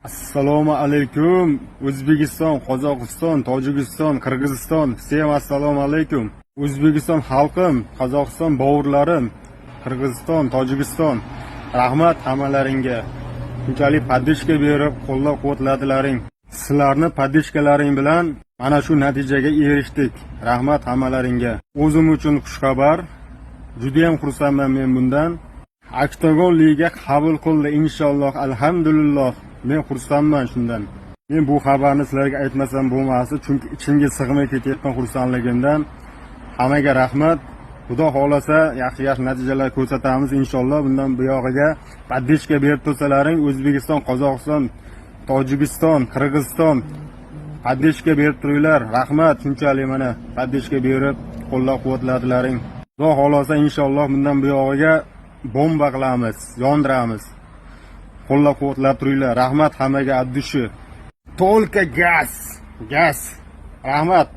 Assalomu alaykum. O'zbekiston, Qozog'iston, Tojikiston, Qirg'iziston. Всем assalomu alaykum. O'zbekiston xalqim, Qozog'iston bovurlarim, Qirg'iziston, Tojikiston. Rahmat hammalaringga. Shunchalik podishka berib, qo'llab-quvvatladilaring. Sizlarni podishkalaring bilan mana shu natijaga erishdik. Rahmat hammalaringga. O'zim uchun xushxabar. Juda ham xursandman men bundan. Oktagon liga qabul qildi inshaalloh. Alhamdulillah. Men xursandman shundan. Men bu xabarni sizlarga aytmasam bo'lmasdi, chunki ichimga sig'may ketayotgan xursandligimdan. Hammaga rahmat. Xudo xolasa yaxshi natijalar ko'rsatamiz inshaalloh. Bundan buyog'iga podishka berib tursalaring, O'zbekiston, Qozog'iston, Tojikiston, Qirg'iziston podishka berib turinglar. Rahmat, shunchalik mana podishka berib qo'llab-quvvatladilaring. Xudo xolasa inshaalloh bundan buyog'iga bomba qilamiz, yondiramiz. Qo'llab-quvvatlab turinglar. Rahmat hammaga addushi. Только gaz. Rahmat.